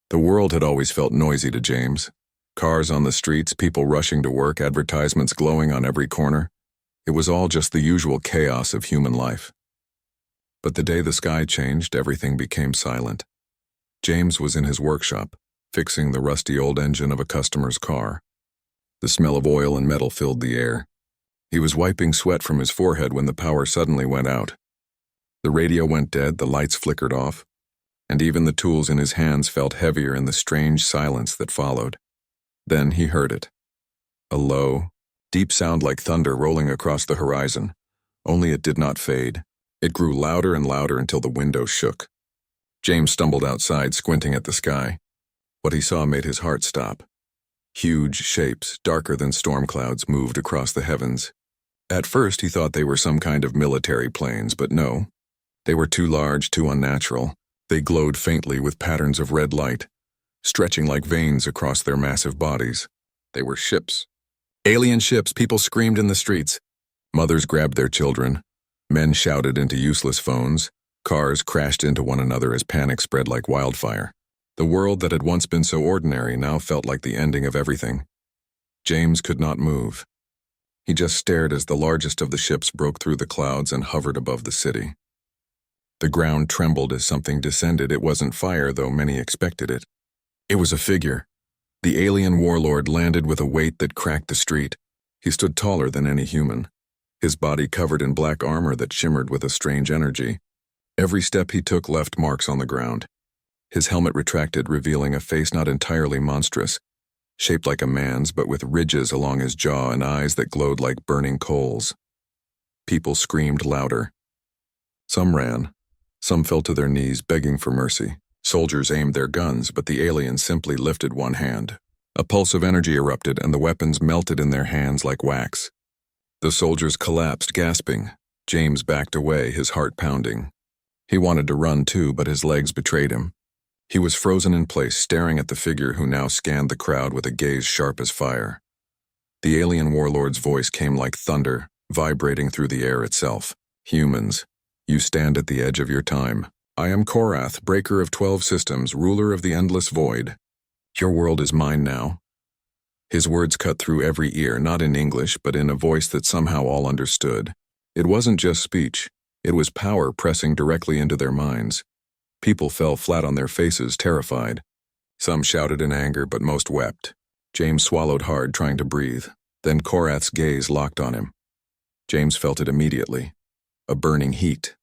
The world had always felt noisy to James. Cars on the streets, people rushing to work, advertisements glowing on every corner. It was all just the usual chaos of human life. But the day the sky changed, everything became silent. James was in his workshop, fixing the rusty old engine of a customer's car. The smell of oil and metal filled the air. He was wiping sweat from his forehead when the power suddenly went out. The radio went dead, the lights flickered off, and even the tools in his hands felt heavier in the strange silence that followed. Then he heard it. A low, deep sound like thunder rolling across the horizon, only it did not fade. It grew louder and louder until the window shook. James stumbled outside, squinting at the sky. What he saw made his heart stop. Huge shapes, darker than storm clouds, moved across the heavens. At first he thought they were some kind of military planes, but no. They were too large, too unnatural. They glowed faintly with patterns of red light, stretching like veins across their massive bodies. They were ships. Alien ships, people screamed in the streets. Mothers grabbed their children. Men shouted into useless phones. Cars crashed into one another as panic spread like wildfire. The world that had once been so ordinary now felt like the ending of everything. James could not move. He just stared as the largest of the ships broke through the clouds and hovered above the city. The ground trembled as something descended. It wasn't fire, though many expected it. It was a figure. The alien warlord landed with a weight that cracked the street. He stood taller than any human, his body covered in black armor that shimmered with a strange energy. Every step he took left marks on the ground. His helmet retracted, revealing a face not entirely monstrous, shaped like a man's but with ridges along his jaw and eyes that glowed like burning coals. People screamed louder. Some ran. Some fell to their knees, begging for mercy. Soldiers aimed their guns, but the alien simply lifted one hand. A pulse of energy erupted, and the weapons melted in their hands like wax. The soldiers collapsed, gasping. James backed away, his heart pounding. He wanted to run too, but his legs betrayed him. He was frozen in place, staring at the figure who now scanned the crowd with a gaze sharp as fire. The alien warlord's voice came like thunder, vibrating through the air itself. Humans, you stand at the edge of your time. I am Korath, breaker of 12 systems, ruler of the endless void. Your world is mine now. His words cut through every ear, not in English, but in a voice that somehow all understood. It wasn't just speech. It was power pressing directly into their minds. People fell flat on their faces, terrified. Some shouted in anger, but most wept. James swallowed hard, trying to breathe. Then Korath's gaze locked on him. James felt it immediately. A burning heat.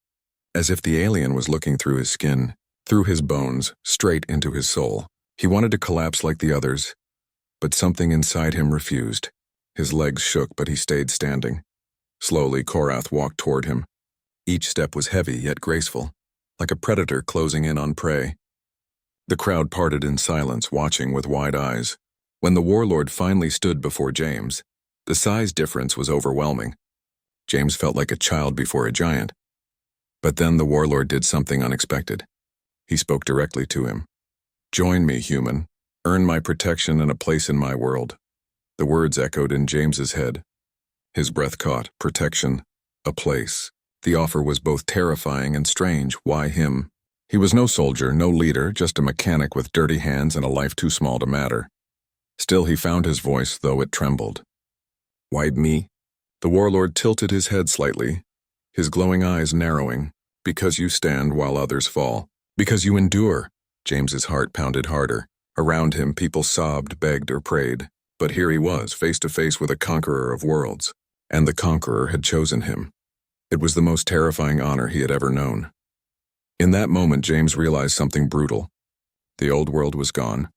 As if the alien was looking through his skin, through his bones, straight into his soul. He wanted to collapse like the others, but something inside him refused. His legs shook, but he stayed standing. Slowly, Korath walked toward him. Each step was heavy yet graceful, like a predator closing in on prey. The crowd parted in silence, watching with wide eyes. When the warlord finally stood before James, the size difference was overwhelming. James felt like a child before a giant. But then the warlord did something unexpected. He spoke directly to him. "Join me, human. Earn my protection and a place in my world." The words echoed in James's head. His breath caught. Protection. A place. The offer was both terrifying and strange. Why him? He was no soldier, no leader, just a mechanic with dirty hands and a life too small to matter. Still, he found his voice, though it trembled. "Why me?" The warlord tilted his head slightly, his glowing eyes narrowing. "Because you stand while others fall. Because you endure." James's heart pounded harder. Around him, people sobbed, begged, or prayed. But here he was, face to face with a conqueror of worlds. And the conqueror had chosen him. It was the most terrifying honor he had ever known. In that moment, James realized something brutal. The old world was gone.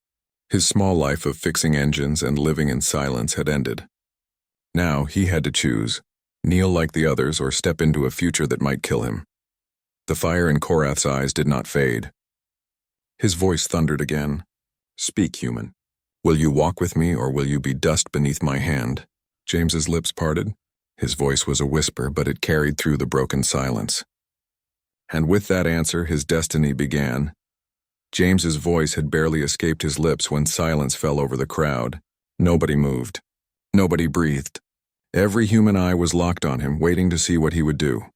His small life of fixing engines and living in silence had ended. Now he had to choose, kneel like the others or step into a future that might kill him. The fire in Korath's eyes did not fade. His voice thundered again. "Speak, human. Will you walk with me, or will you be dust beneath my hand?" James's lips parted. His voice was a whisper, but it carried through the broken silence. And with that answer, his destiny began. James's voice had barely escaped his lips when silence fell over the crowd. Nobody moved. Nobody breathed. Every human eye was locked on him, waiting to see what he would do.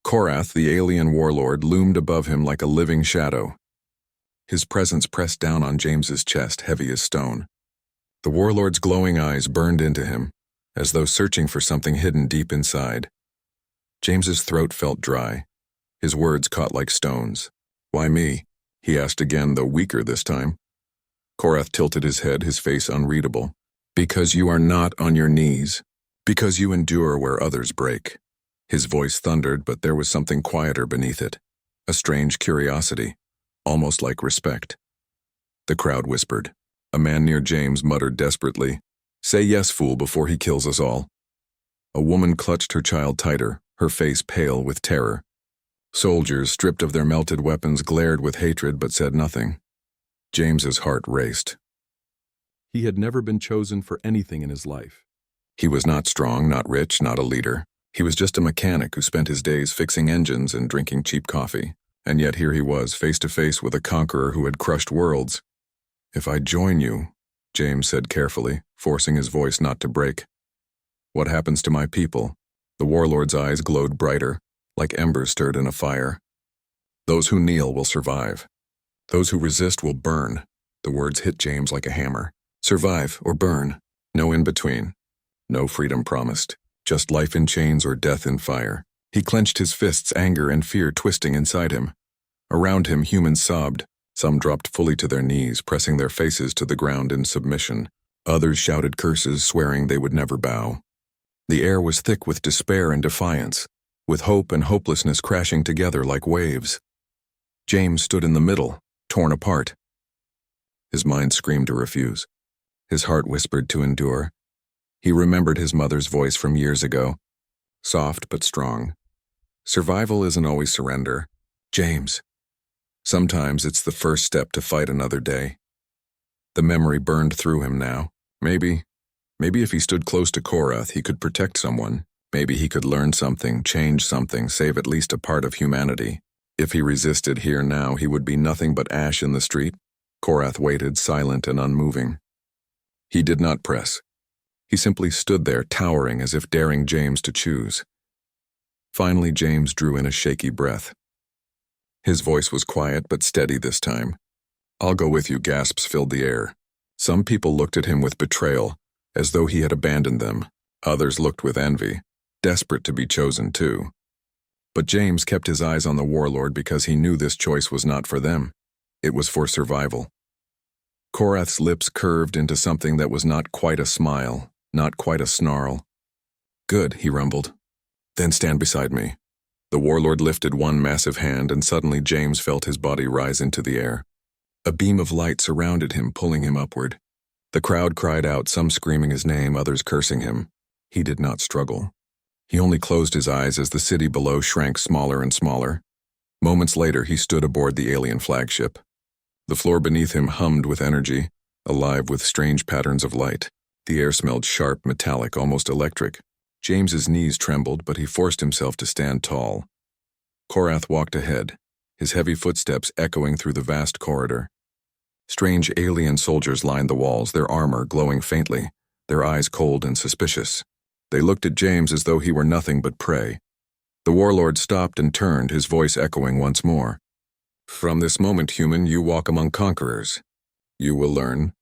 Korath, the alien warlord, loomed above him like a living shadow. His presence pressed down on James's chest, heavy as stone. The warlord's glowing eyes burned into him, as though searching for something hidden deep inside. James's throat felt dry. His words caught like stones. "Why me?" he asked again, though weaker this time. Korath tilted his head, his face unreadable. "Because you are not on your knees. Because you endure where others break." His voice thundered, but there was something quieter beneath it. A strange curiosity, almost like respect. The crowd whispered. A man near James muttered desperately, "Say yes, fool, before he kills us all." A woman clutched her child tighter, her face pale with terror. Soldiers, stripped of their melted weapons, glared with hatred but said nothing. James's heart raced. He had never been chosen for anything in his life. He was not strong, not rich, not a leader. He was just a mechanic who spent his days fixing engines and drinking cheap coffee. And yet here he was, face to face with a conqueror who had crushed worlds. "If I join you," James said carefully, forcing his voice not to break. "What happens to my people?" The warlord's eyes glowed brighter, like embers stirred in a fire. "Those who kneel will survive. Those who resist will burn." The words hit James like a hammer. Survive or burn. No in between. No freedom promised. Just life in chains or death in fire. He clenched his fists, anger and fear twisting inside him. Around him, humans sobbed. Some dropped fully to their knees, pressing their faces to the ground in submission. Others shouted curses, swearing they would never bow. The air was thick with despair and defiance, with hope and hopelessness crashing together like waves. James stood in the middle, torn apart. His mind screamed to refuse. His heart whispered to endure. He remembered his mother's voice from years ago, soft but strong. Survival isn't always surrender, James. Sometimes it's the first step to fight another day. The memory burned through him now. Maybe if he stood close to Korath, he could protect someone. Maybe he could learn something, change something, save at least a part of humanity. If he resisted here now, he would be nothing but ash in the street. Korath waited, silent and unmoving. He did not press. He simply stood there, towering as if daring James to choose. Finally, James drew in a shaky breath. His voice was quiet but steady this time. "I'll go with you," gasps filled the air. Some people looked at him with betrayal, as though he had abandoned them. Others looked with envy, desperate to be chosen too. But James kept his eyes on the warlord because he knew this choice was not for them. It was for survival. Korath's lips curved into something that was not quite a smile, not quite a snarl. "Good," he rumbled. "Then stand beside me." The warlord lifted one massive hand, and suddenly James felt his body rise into the air. A beam of light surrounded him, pulling him upward. The crowd cried out, some screaming his name, others cursing him. He did not struggle. He only closed his eyes as the city below shrank smaller and smaller. Moments later, he stood aboard the alien flagship. The floor beneath him hummed with energy, alive with strange patterns of light. The air smelled sharp, metallic, almost electric. James's knees trembled, but he forced himself to stand tall. Korath walked ahead, his heavy footsteps echoing through the vast corridor. Strange alien soldiers lined the walls, their armor glowing faintly, their eyes cold and suspicious. They looked at James as though he were nothing but prey. The warlord stopped and turned, his voice echoing once more. "From this moment, human, you walk among conquerors. You will learn.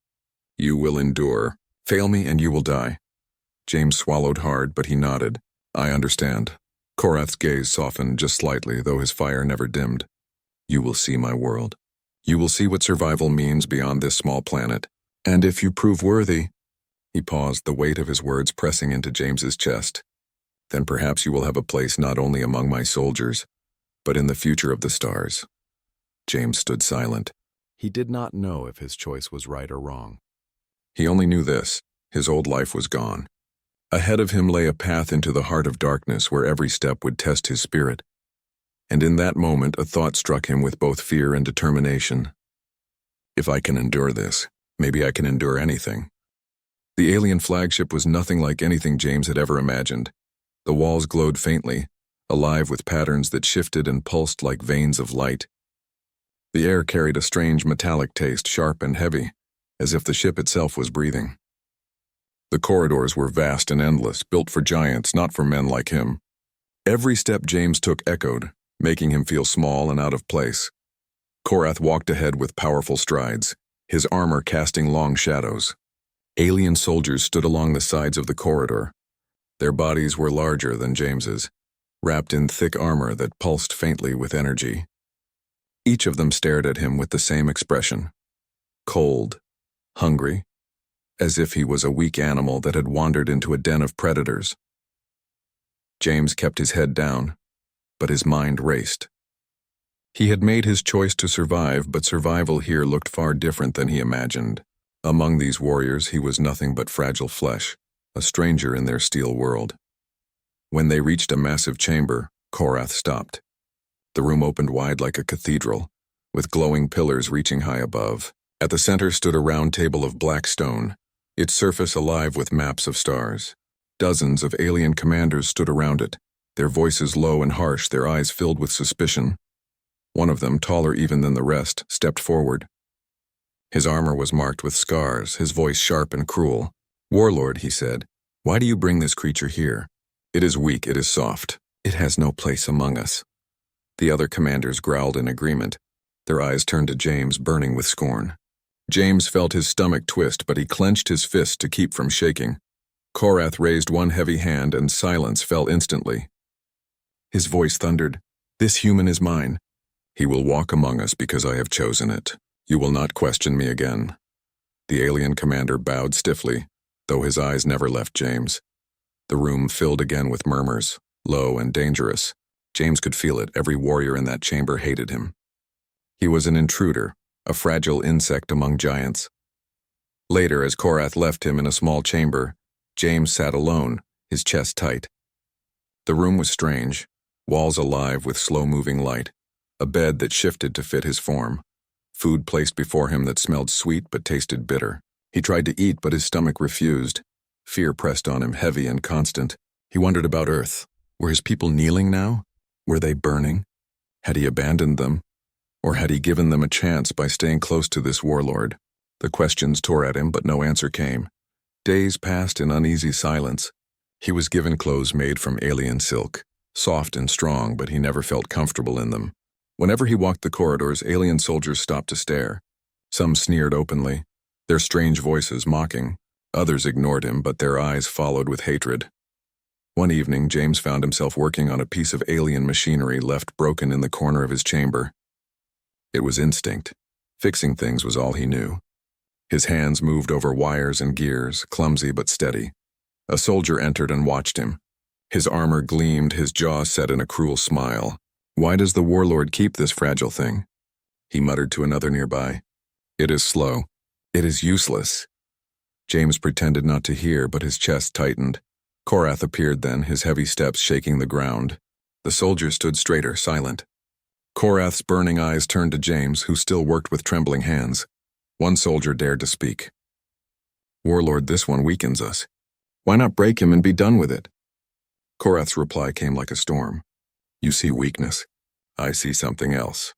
You will endure. Fail me and you will die." James swallowed hard, but he nodded. "I understand." Korath's gaze softened just slightly, though his fire never dimmed. "You will see my world. You will see what survival means beyond this small planet. And if you prove worthy—" He paused, the weight of his words pressing into James's chest. "Then perhaps you will have a place not only among my soldiers, but in the future of the stars." James stood silent. He did not know if his choice was right or wrong. He only knew this: his old life was gone. Ahead of him lay a path into the heart of darkness where every step would test his spirit. And in that moment, a thought struck him with both fear and determination. If I can endure this, maybe I can endure anything. The alien flagship was nothing like anything James had ever imagined. The walls glowed faintly, alive with patterns that shifted and pulsed like veins of light. The air carried a strange metallic taste, sharp and heavy, as if the ship itself was breathing. The corridors were vast and endless, built for giants, not for men like him. Every step James took echoed, making him feel small and out of place. Korath walked ahead with powerful strides, his armor casting long shadows. Alien soldiers stood along the sides of the corridor. Their bodies were larger than James's, wrapped in thick armor that pulsed faintly with energy. Each of them stared at him with the same expression: cold, hungry, as if he was a weak animal that had wandered into a den of predators. James kept his head down, but his mind raced. He had made his choice to survive, but survival here looked far different than he imagined. Among these warriors, he was nothing but fragile flesh, a stranger in their steel world. When they reached a massive chamber, Korath stopped. The room opened wide like a cathedral, with glowing pillars reaching high above. At the center stood a round table of black stone, its surface alive with maps of stars. Dozens of alien commanders stood around it, their voices low and harsh, their eyes filled with suspicion. One of them, taller even than the rest, stepped forward. His armor was marked with scars, his voice sharp and cruel. "Warlord," he said, "why do you bring this creature here? It is weak, it is soft. It has no place among us." The other commanders growled in agreement, their eyes turned to James, burning with scorn. James felt his stomach twist, but he clenched his fist to keep from shaking. Korath raised one heavy hand, and silence fell instantly. His voice thundered, "This human is mine. He will walk among us because I have chosen it. You will not question me again." The alien commander bowed stiffly, though his eyes never left James. The room filled again with murmurs, low and dangerous. James could feel it. Every warrior in that chamber hated him. He was an intruder, a fragile insect among giants. Later, as Korath left him in a small chamber, James sat alone, his chest tight. The room was strange, walls alive with slow-moving light, a bed that shifted to fit his form, food placed before him that smelled sweet but tasted bitter. He tried to eat, but his stomach refused. Fear pressed on him, heavy and constant. He wondered about Earth. Were his people kneeling now? Were they burning? Had he abandoned them? Or had he given them a chance by staying close to this warlord? The questions tore at him, but no answer came. Days passed in uneasy silence. He was given clothes made from alien silk, soft and strong, but he never felt comfortable in them. Whenever he walked the corridors, alien soldiers stopped to stare. Some sneered openly, their strange voices mocking. Others ignored him, but their eyes followed with hatred. One evening, James found himself working on a piece of alien machinery left broken in the corner of his chamber. It was instinct. Fixing things was all he knew. His hands moved over wires and gears, clumsy but steady. A soldier entered and watched him. His armor gleamed, his jaw set in a cruel smile. "Why does the warlord keep this fragile thing?" He muttered to another nearby. "It is slow. It is useless." James pretended not to hear, but his chest tightened. Korath appeared then, his heavy steps shaking the ground. The soldier stood straighter, silent. Korath's burning eyes turned to James, who still worked with trembling hands. One soldier dared to speak. "Warlord, this one weakens us. Why not break him and be done with it?" Korath's reply came like a storm. "You see weakness. I see something else.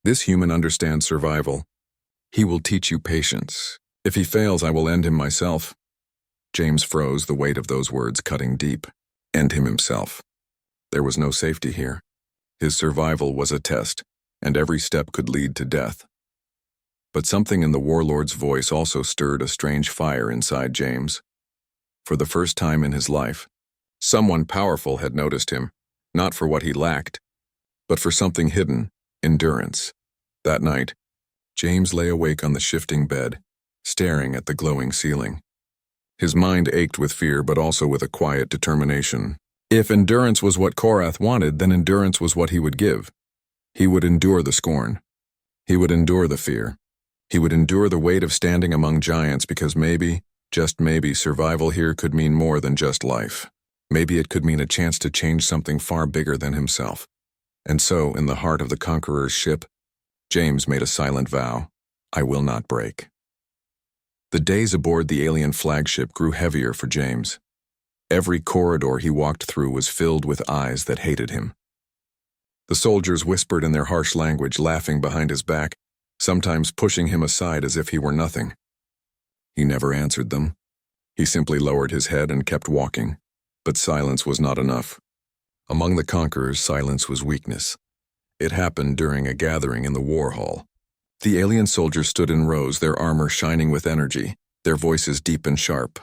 This human understands survival. He will teach you patience. If he fails, I will end him myself." James froze, the weight of those words cutting deep. End him himself. There was no safety here. His survival was a test, and every step could lead to death. But something in the warlord's voice also stirred a strange fire inside James. For the first time in his life, someone powerful had noticed him, not for what he lacked, but for something hidden: endurance. That night, James lay awake on the shifting bed, staring at the glowing ceiling. His mind ached with fear, but also with a quiet determination. If endurance was what Korath wanted, then endurance was what he would give. He would endure the scorn. He would endure the fear. He would endure the weight of standing among giants, because maybe, just maybe, survival here could mean more than just life. Maybe it could mean a chance to change something far bigger than himself. And so, in the heart of the conqueror's ship, James made a silent vow: "I will not break." The days aboard the alien flagship grew heavier for James. Every corridor he walked through was filled with eyes that hated him. The soldiers whispered in their harsh language, laughing behind his back, sometimes pushing him aside as if he were nothing. He never answered them. He simply lowered his head and kept walking. But silence was not enough. Among the conquerors, silence was weakness. It happened during a gathering in the war hall. The alien soldiers stood in rows, their armor shining with energy, their voices deep and sharp.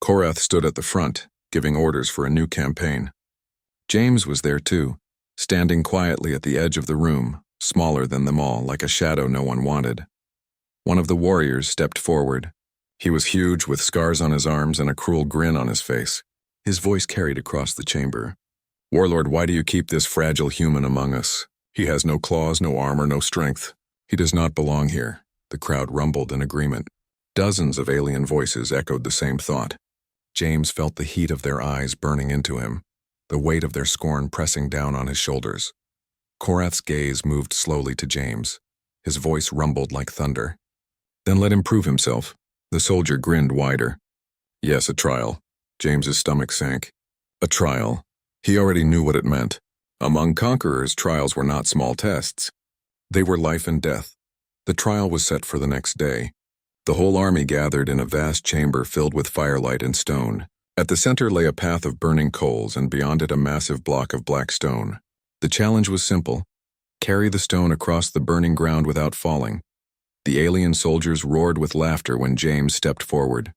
Korath stood at the front, giving orders for a new campaign. James was there too, standing quietly at the edge of the room, smaller than them all, like a shadow no one wanted. One of the warriors stepped forward. He was huge, with scars on his arms and a cruel grin on his face. His voice carried across the chamber. "Warlord, why do you keep this fragile human among us? He has no claws, no armor, no strength. He does not belong here." The crowd rumbled in agreement. Dozens of alien voices echoed the same thought. James felt the heat of their eyes burning into him, the weight of their scorn pressing down on his shoulders. Korath's gaze moved slowly to James. His voice rumbled like thunder. "Then let him prove himself." The soldier grinned wider. "Yes, a trial." James's stomach sank. A trial. He already knew what it meant. Among conquerors, trials were not small tests. They were life and death. The trial was set for the next day. The whole army gathered in a vast chamber filled with firelight and stone. At the center lay a path of burning coals, and beyond it a massive block of black stone. The challenge was simple: carry the stone across the burning ground without falling. The alien soldiers roared with laughter when James stepped forward.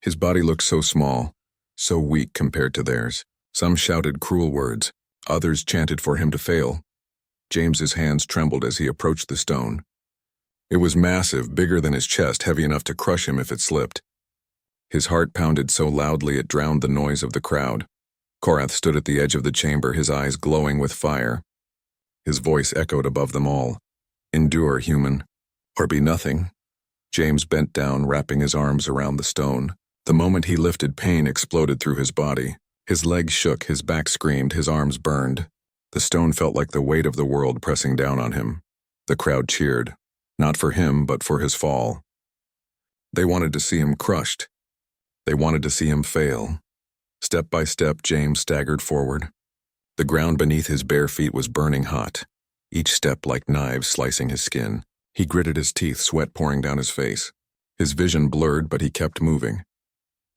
His body looked so small, so weak compared to theirs. Some shouted cruel words, others chanted for him to fail. James's hands trembled as he approached the stone. It was massive, bigger than his chest, heavy enough to crush him if it slipped. His heart pounded so loudly it drowned the noise of the crowd. Korath stood at the edge of the chamber, his eyes glowing with fire. His voice echoed above them all. "Endure, human, or be nothing." James bent down, wrapping his arms around the stone. The moment he lifted, pain exploded through his body. His legs shook, his back screamed, his arms burned. The stone felt like the weight of the world pressing down on him. The crowd cheered, not for him, but for his fall. They wanted to see him crushed. They wanted to see him fail. Step by step, James staggered forward. The ground beneath his bare feet was burning hot, each step like knives slicing his skin. He gritted his teeth, sweat pouring down his face. His vision blurred, but he kept moving.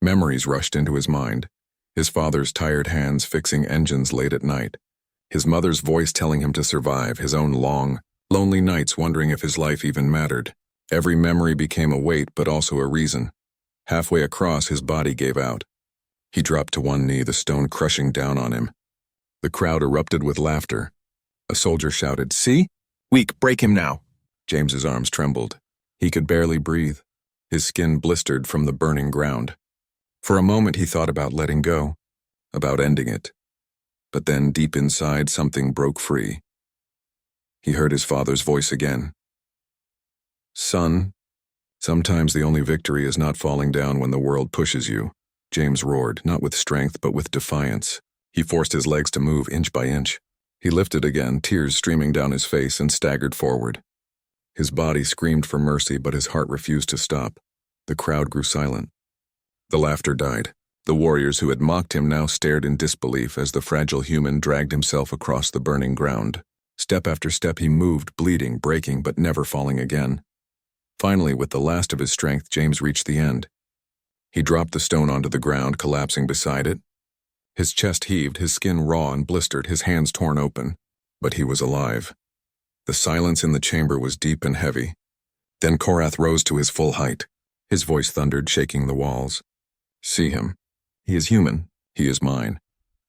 Memories rushed into his mind. His father's tired hands fixing engines late at night. His mother's voice telling him to survive, his own long, lonely nights wondering if his life even mattered. Every memory became a weight, but also a reason. Halfway across, his body gave out. He dropped to one knee, the stone crushing down on him. The crowd erupted with laughter. A soldier shouted, "See? Weak, break him now." James's arms trembled. He could barely breathe. His skin blistered from the burning ground. For a moment he thought about letting go, about ending it. But then, deep inside, something broke free. He heard his father's voice again. "Son, sometimes the only victory is not falling down when the world pushes you." James roared, not with strength, but with defiance. He forced his legs to move inch by inch. He lifted again, tears streaming down his face, and staggered forward. His body screamed for mercy, but his heart refused to stop. The crowd grew silent. The laughter died. The warriors who had mocked him now stared in disbelief as the fragile human dragged himself across the burning ground. Step after step he moved, bleeding, breaking, but never falling again. Finally, with the last of his strength, James reached the end. He dropped the stone onto the ground, collapsing beside it. His chest heaved, his skin raw and blistered, his hands torn open. But he was alive. The silence in the chamber was deep and heavy. Then Korath rose to his full height. His voice thundered, shaking the walls. "See him. He is human. He is mine."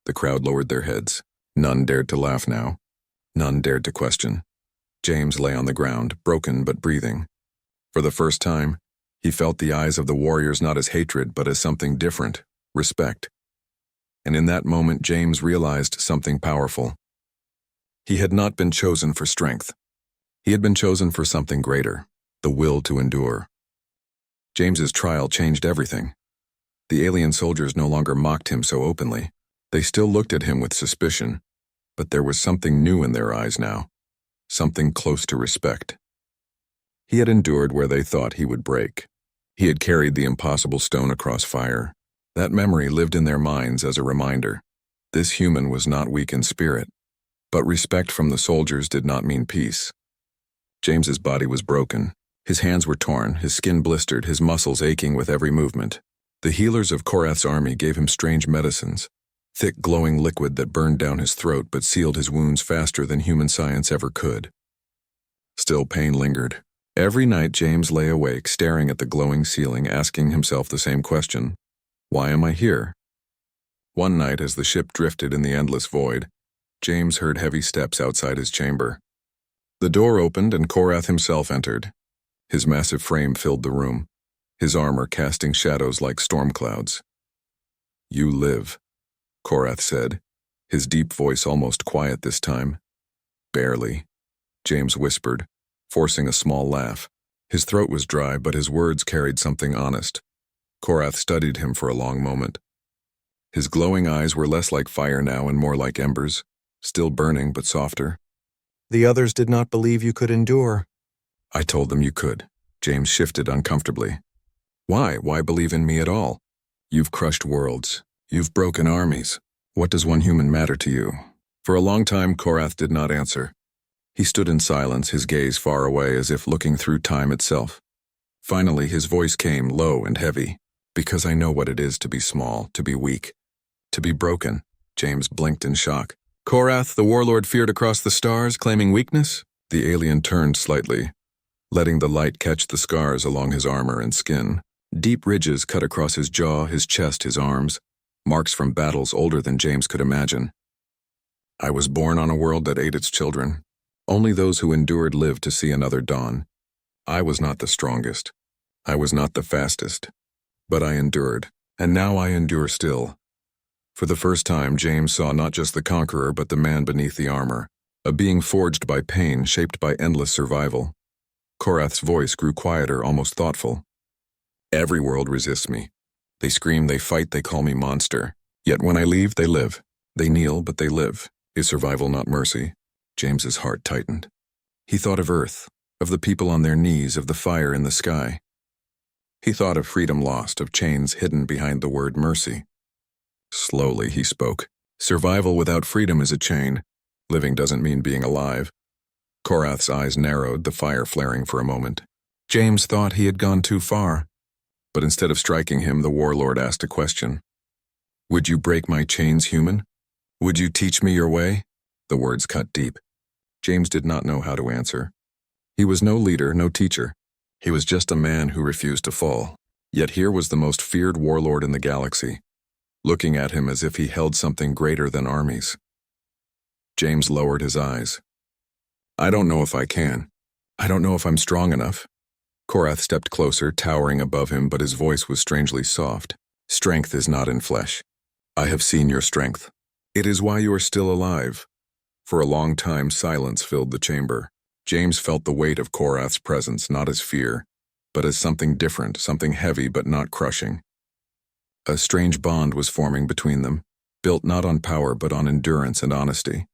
The crowd lowered their heads. None dared to laugh now. None dared to question. James lay on the ground, broken but breathing. For the first time, he felt the eyes of the warriors not as hatred, but as something different, respect. And in that moment, James realized something powerful. He had not been chosen for strength. He had been chosen for something greater, the will to endure. James's trial changed everything. The alien soldiers no longer mocked him so openly. They still looked at him with suspicion, but there was something new in their eyes now, something close to respect. He had endured where they thought he would break. He had carried the impossible stone across fire. That memory lived in their minds as a reminder. This human was not weak in spirit, but respect from the soldiers did not mean peace. James's body was broken. His hands were torn, his skin blistered, his muscles aching with every movement. The healers of Korath's army gave him strange medicines, thick glowing liquid that burned down his throat but sealed his wounds faster than human science ever could. Still, pain lingered. Every night James lay awake, staring at the glowing ceiling, asking himself the same question. Why am I here? One night, as the ship drifted in the endless void, James heard heavy steps outside his chamber. The door opened and Korath himself entered. His massive frame filled the room, his armor casting shadows like storm clouds. You live, Korath said, his deep voice almost quiet this time. Barely, James whispered, forcing a small laugh. His throat was dry, but his words carried something honest. Korath studied him for a long moment. His glowing eyes were less like fire now and more like embers, still burning but softer. The others did not believe you could endure. I told them you could. James shifted uncomfortably. Why? Why believe in me at all? You've crushed worlds. You've broken armies. What does one human matter to you? For a long time, Korath did not answer. He stood in silence, his gaze far away as if looking through time itself. Finally, his voice came, low and heavy. Because I know what it is to be small, to be weak, to be broken. James blinked in shock. Korath, the warlord feared across the stars, claiming weakness? The alien turned slightly, letting the light catch the scars along his armor and skin. Deep ridges cut across his jaw, his chest, his arms, marks from battles older than James could imagine. I was born on a world that ate its children. Only those who endured lived to see another dawn. I was not the strongest. I was not the fastest. But I endured, and now I endure still. For the first time, James saw not just the conqueror, but the man beneath the armor, a being forged by pain, shaped by endless survival. Korath's voice grew quieter, almost thoughtful. Every world resists me. They scream, they fight, they call me monster. Yet when I leave, they live. They kneel, but they live. Is survival not mercy? James's heart tightened. He thought of Earth, of the people on their knees, of the fire in the sky. He thought of freedom lost, of chains hidden behind the word mercy. Slowly he spoke. Survival without freedom is a chain. Living doesn't mean being alive. Korath's eyes narrowed, the fire flaring for a moment. James thought he had gone too far. But instead of striking him, the warlord asked a question. Would you break my chains, human? Would you teach me your way? The words cut deep. James did not know how to answer. He was no leader, no teacher. He was just a man who refused to fall. Yet here was the most feared warlord in the galaxy, looking at him as if he held something greater than armies. James lowered his eyes. I don't know if I can. I don't know if I'm strong enough. Korath stepped closer, towering above him, but his voice was strangely soft. Strength is not in flesh. I have seen your strength. It is why you are still alive. For a long time, silence filled the chamber. James felt the weight of Korath's presence, not as fear, but as something different, something heavy but not crushing. A strange bond was forming between them, built not on power but on endurance and honesty.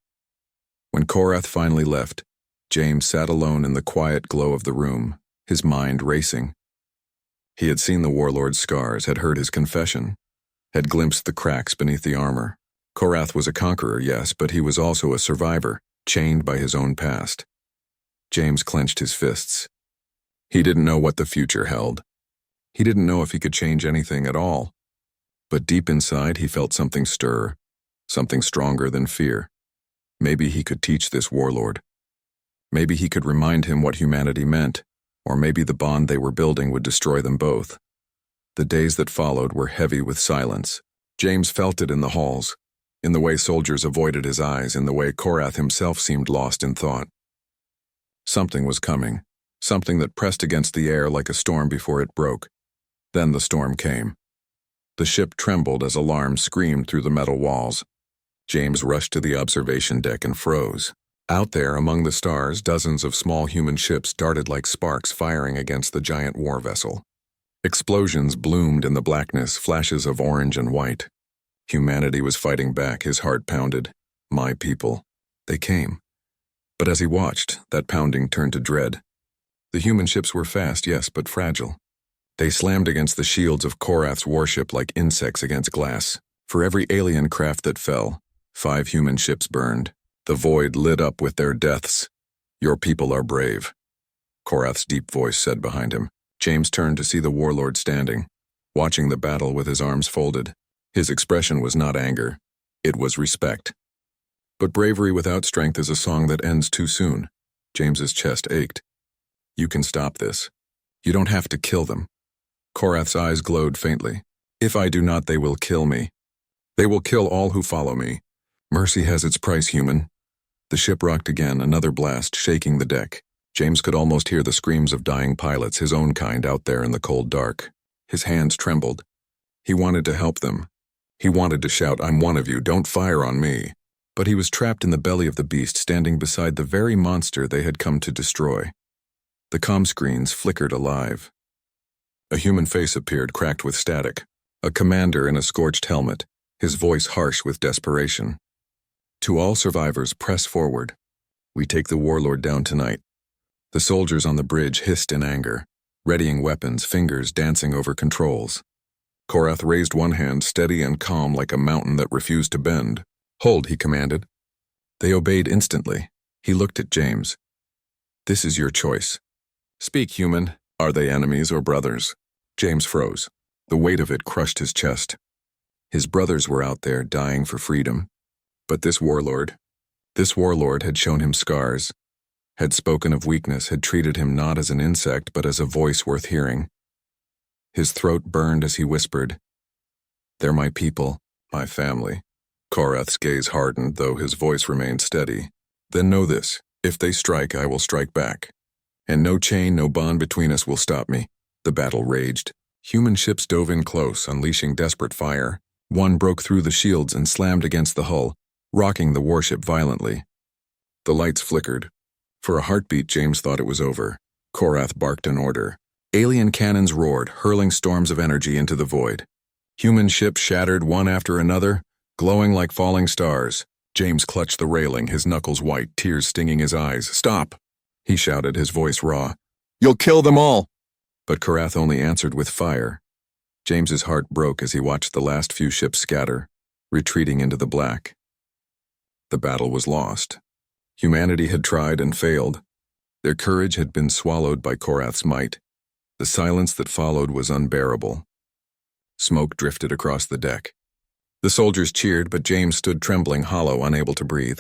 When Korath finally left, James sat alone in the quiet glow of the room, his mind racing. He had seen the warlord's scars, had heard his confession, had glimpsed the cracks beneath the armor. Korath was a conqueror, yes, but he was also a survivor, chained by his own past. James clenched his fists. He didn't know what the future held. He didn't know if he could change anything at all. But deep inside, he felt something stir, something stronger than fear. Maybe he could teach this warlord. Maybe he could remind him what humanity meant, or maybe the bond they were building would destroy them both. The days that followed were heavy with silence. James felt it in the halls, in the way soldiers avoided his eyes, in the way Korath himself seemed lost in thought. Something was coming, something that pressed against the air like a storm before it broke. Then the storm came. The ship trembled as alarms screamed through the metal walls. James rushed to the observation deck and froze. Out there, among the stars, dozens of small human ships darted like sparks firing against the giant war vessel. Explosions bloomed in the blackness, flashes of orange and white. Humanity was fighting back, his heart pounded. My people. They came. But as he watched, that pounding turned to dread. The human ships were fast, yes, but fragile. They slammed against the shields of Korath's warship like insects against glass. For every alien craft that fell, 5 human ships burned. The void lit up with their deaths. Your people are brave, Korath's deep voice said behind him. James turned to see the warlord standing, watching the battle with his arms folded. His expression was not anger. It was respect. But bravery without strength is a song that ends too soon. James's chest ached. You can stop this. You don't have to kill them. Korath's eyes glowed faintly. If I do not, they will kill me. They will kill all who follow me. Mercy has its price, human. The ship rocked again, another blast shaking the deck. James could almost hear the screams of dying pilots, his own kind, out there in the cold dark. His hands trembled. He wanted to help them. He wanted to shout, I'm one of you, don't fire on me. But he was trapped in the belly of the beast, standing beside the very monster they had come to destroy. The comm screens flickered alive. A human face appeared, cracked with static. A commander in a scorched helmet, his voice harsh with desperation. To all survivors, press forward. We take the Warlord down tonight. The soldiers on the bridge hissed in anger, readying weapons, fingers dancing over controls. Korath raised one hand, steady and calm like a mountain that refused to bend. Hold, he commanded. They obeyed instantly. He looked at James. This is your choice. Speak, human. Are they enemies or brothers? James froze. The weight of it crushed his chest. His brothers were out there dying for freedom. But this warlord had shown him scars, had spoken of weakness, had treated him not as an insect but as a voice worth hearing. His throat burned as he whispered, They're my people, my family. Korath's gaze hardened, though his voice remained steady. Then know this, if they strike, I will strike back. And no chain, no bond between us will stop me. The battle raged. Human ships dove in close, unleashing desperate fire. One broke through the shields and slammed against the hull, rocking the warship violently. The lights flickered. For a heartbeat, James thought it was over. Korath barked an order. Alien cannons roared, hurling storms of energy into the void. Human ships shattered one after another, glowing like falling stars. James clutched the railing, his knuckles white, tears stinging his eyes. Stop! He shouted, his voice raw. You'll kill them all! But Korath only answered with fire. James's heart broke as he watched the last few ships scatter, retreating into the black. The battle was lost. Humanity had tried and failed. Their courage had been swallowed by Korath's might. The silence that followed was unbearable. Smoke drifted across the deck. The soldiers cheered, but James stood trembling, hollow, unable to breathe.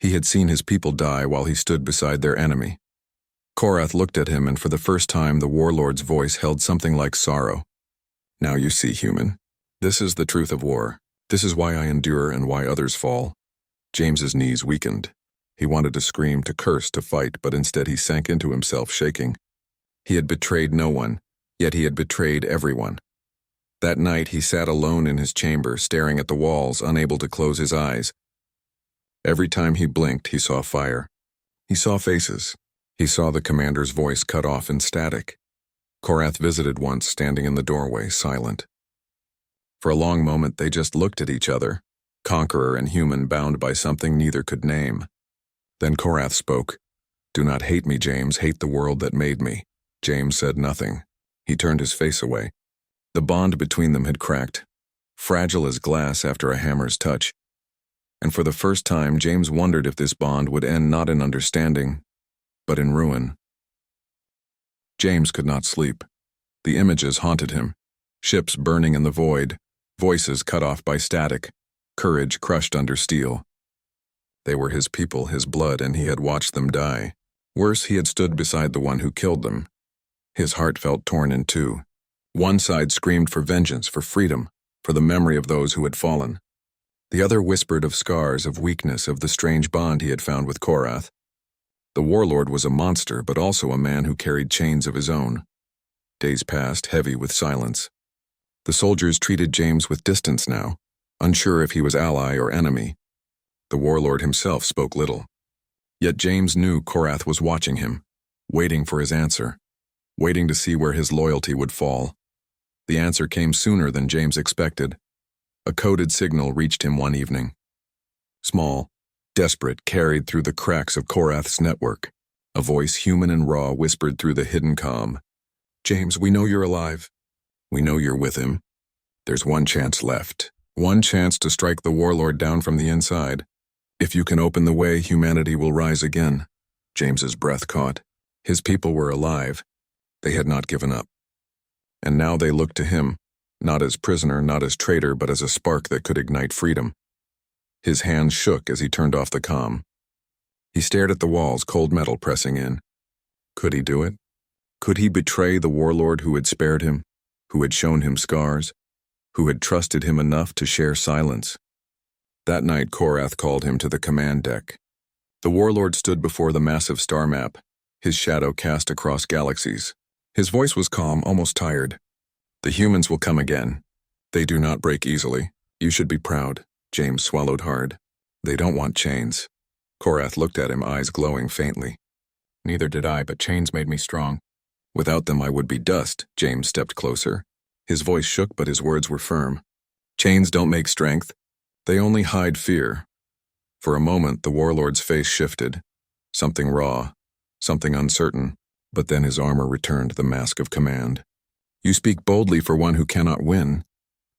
He had seen his people die while he stood beside their enemy. Korath looked at him, and for the first time the warlord's voice held something like sorrow. Now you see, human. This is the truth of war. This is why I endure and why others fall. James's knees weakened. He wanted to scream, to curse, to fight, but instead he sank into himself, shaking. He had betrayed no one, yet he had betrayed everyone. That night he sat alone in his chamber, staring at the walls, unable to close his eyes. Every time he blinked, he saw fire. He saw faces. He saw the commander's voice cut off in static. Korath visited once, standing in the doorway, silent. For a long moment they just looked at each other, conqueror and human bound by something neither could name. Then Korath spoke. Do not hate me, James, hate the world that made me. James said nothing. He turned his face away. The bond between them had cracked, fragile as glass after a hammer's touch. And for the first time, James wondered if this bond would end not in understanding, but in ruin. James could not sleep. The images haunted him. Ships burning in the void, voices cut off by static, courage crushed under steel. They were his people, his blood, and he had watched them die. Worse, he had stood beside the one who killed them. His heart felt torn in two. One side screamed for vengeance, for freedom, for the memory of those who had fallen. The other whispered of scars, of weakness, of the strange bond he had found with Korath. The warlord was a monster, but also a man who carried chains of his own. Days passed, heavy with silence. The soldiers treated James with distance now, unsure if he was ally or enemy. The warlord himself spoke little. Yet James knew Korath was watching him, waiting for his answer, waiting to see where his loyalty would fall. The answer came sooner than James expected. A coded signal reached him one evening. Small, desperate, carried through the cracks of Korath's network. A voice human and raw whispered through the hidden comm. James, we know you're alive. We know you're with him. There's one chance left. One chance to strike the warlord down from the inside. If you can open the way, humanity will rise again. James's breath caught. His people were alive. They had not given up. And now they looked to him, not as prisoner, not as traitor, but as a spark that could ignite freedom. His hands shook as he turned off the comm. He stared at the walls, cold metal pressing in. Could he do it? Could he betray the warlord who had spared him, who had shown him scars, who had trusted him enough to share silence? That night, Korath called him to the command deck. The warlord stood before the massive star map, his shadow cast across galaxies. His voice was calm, almost tired. The humans will come again. They do not break easily. You should be proud. James swallowed hard. They don't want chains. Korath looked at him, eyes glowing faintly. Neither did I, but chains made me strong. Without them I would be dust. James stepped closer. His voice shook, but his words were firm. Chains don't make strength. They only hide fear. For a moment, the warlord's face shifted. Something raw, something uncertain, but then his armor returned the mask of command. You speak boldly for one who cannot win.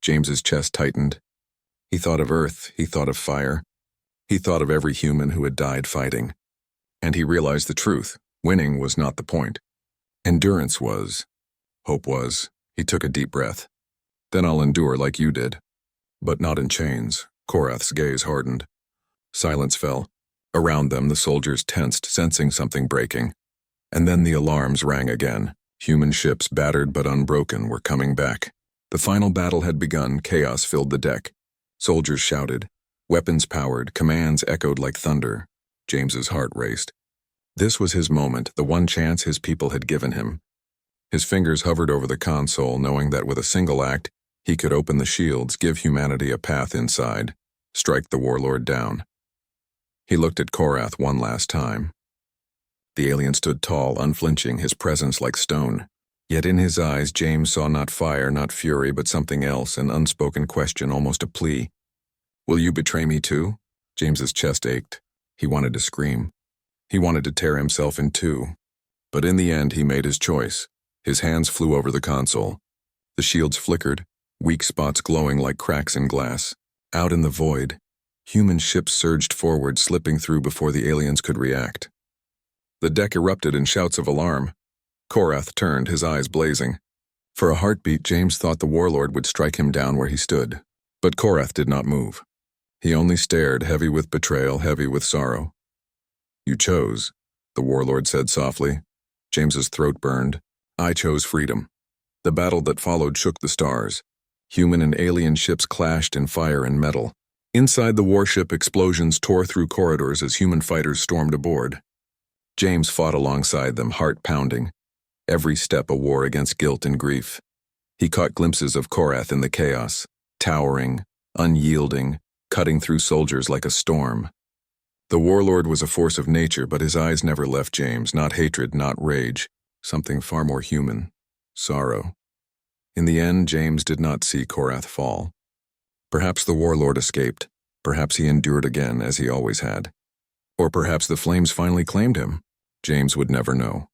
James's chest tightened. He thought of Earth, he thought of fire. He thought of every human who had died fighting. And he realized the truth. Winning was not the point. Endurance was. Hope was. He took a deep breath. Then I'll endure like you did. But not in chains. Korath's gaze hardened. Silence fell. Around them, the soldiers tensed, sensing something breaking. And then the alarms rang again. Human ships, battered but unbroken, were coming back. The final battle had begun. Chaos filled the deck. Soldiers shouted. Weapons powered. Commands echoed like thunder. James's heart raced. This was his moment, the one chance his people had given him. His fingers hovered over the console, knowing that with a single act, he could open the shields, give humanity a path inside, strike the warlord down. He looked at Korath one last time. The alien stood tall, unflinching, his presence like stone. Yet in his eyes, James saw not fire, not fury, but something else, an unspoken question, almost a plea. Will you betray me too? James's chest ached. He wanted to scream. He wanted to tear himself in two. But in the end, he made his choice. His hands flew over the console. The shields flickered, weak spots glowing like cracks in glass. Out in the void, human ships surged forward, slipping through before the aliens could react. The deck erupted in shouts of alarm. Korath turned, his eyes blazing. For a heartbeat, James thought the warlord would strike him down where he stood. But Korath did not move. He only stared, heavy with betrayal, heavy with sorrow. You chose, the warlord said softly. James's throat burned. I chose freedom. The battle that followed shook the stars. Human and alien ships clashed in fire and metal. Inside the warship, explosions tore through corridors as human fighters stormed aboard. James fought alongside them, heart pounding. Every step a war against guilt and grief. He caught glimpses of Korath in the chaos, towering, unyielding, cutting through soldiers like a storm. The warlord was a force of nature, but his eyes never left James, not hatred, not rage, something far more human, sorrow. In the end, James did not see Korath fall. Perhaps the warlord escaped. Perhaps he endured again, as he always had. Or perhaps the flames finally claimed him. James would never know.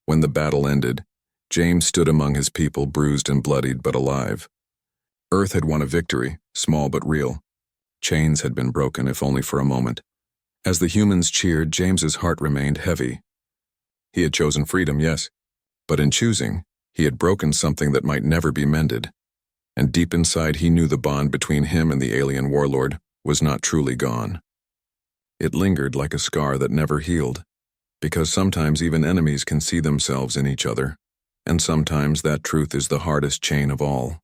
When the battle ended, James stood among his people, bruised and bloodied, but alive. Earth had won a victory, small but real. Chains had been broken, if only for a moment. As the humans cheered, James's heart remained heavy. He had chosen freedom, yes, but in choosing, he had broken something that might never be mended. And deep inside, he knew the bond between him and the alien warlord was not truly gone. It lingered like a scar that never healed, because sometimes even enemies can see themselves in each other, and sometimes that truth is the hardest chain of all.